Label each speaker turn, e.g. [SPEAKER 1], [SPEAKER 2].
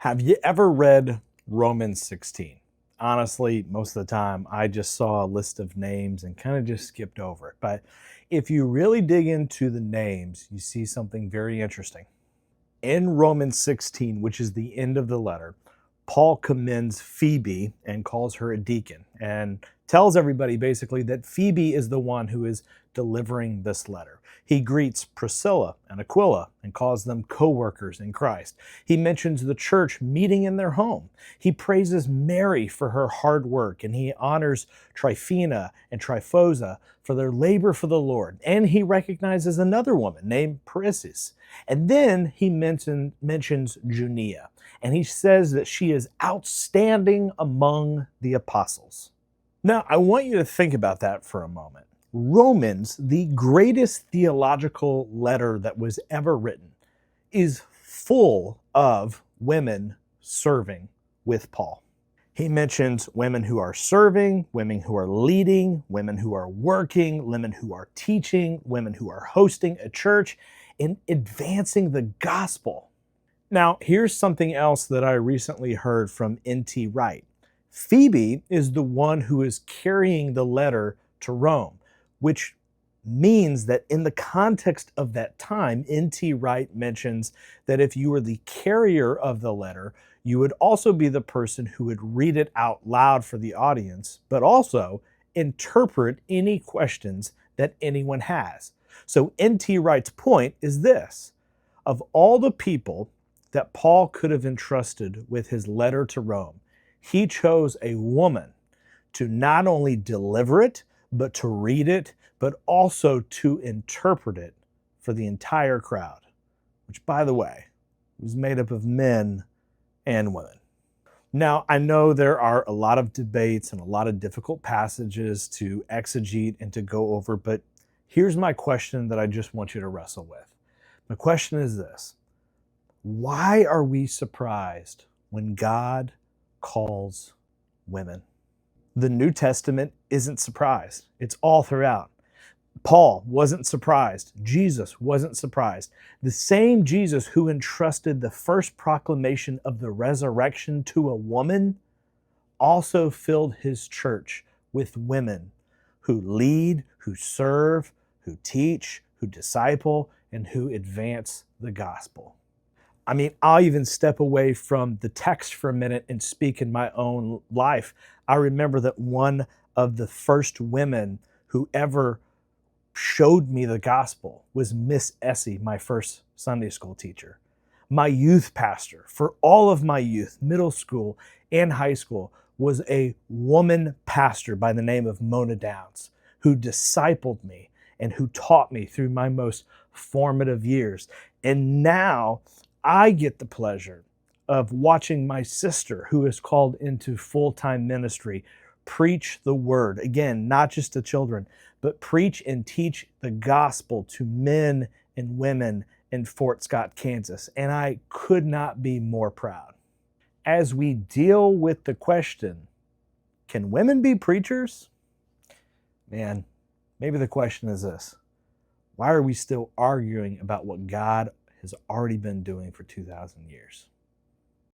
[SPEAKER 1] Have you ever read Romans 16? Honestly, most of the time I just saw a list of names and kind of just skipped over it. But if you really dig into the names, you see something very interesting. In Romans 16, which is the end of the letter, Paul commends Phoebe and calls her a deacon and tells everybody basically that Phoebe is the one who is delivering this letter. He greets Priscilla and Aquila and calls them co-workers in Christ. He mentions the church meeting in their home. He praises Mary for her hard work, and he honors Tryphena and Tryphosa for their labor for the Lord. And he recognizes another woman named Persis. And then he mentions Junia, and he says that she is outstanding among the apostles. Now, I want you to think about that for a moment. Romans, the greatest theological letter that was ever written, is full of women serving with Paul. He mentions women who are serving, women who are leading, women who are working, women who are teaching, women who are hosting a church, and advancing the gospel. Now, here's something else that I recently heard from N.T. Wright. Phoebe is the one who is carrying the letter to Rome, which means that in the context of that time, N.T. Wright mentions that if you were the carrier of the letter, you would also be the person who would read it out loud for the audience, but also interpret any questions that anyone has. So N.T. Wright's point is this: of all the people that Paul could have entrusted with his letter to Rome, he chose a woman to not only deliver it, but to read it, but also to interpret it for the entire crowd, which, by the way, was made up of men and women. Now, I know there are a lot of debates and a lot of difficult passages to exegete and to go over, but here's my question that I just want you to wrestle with. My question is this: why are we surprised when God calls women? The New Testament isn't surprised. It's all throughout. Paul wasn't surprised. Jesus wasn't surprised. The same Jesus who entrusted the first proclamation of the resurrection to a woman also filled his church with women who lead, who serve, who teach, who disciple, and who advance the gospel. I mean, I'll even step away from the text for a minute and speak in my own life. I remember that one of the first women who ever showed me the gospel was Miss Essie, my first Sunday school teacher. My youth pastor for all of my youth, middle school and high school, was a woman pastor by the name of Mona Downs, who discipled me and who taught me through my most formative years. And now I get the pleasure of watching my sister, who is called into full-time ministry, preach the word. Again, not just to children, but preach and teach the gospel to men and women in Fort Scott, Kansas. And I could not be more proud. As we deal with the question, can women be preachers? Man, maybe the question is this: why are we still arguing about what God has already been doing for 2,000 years?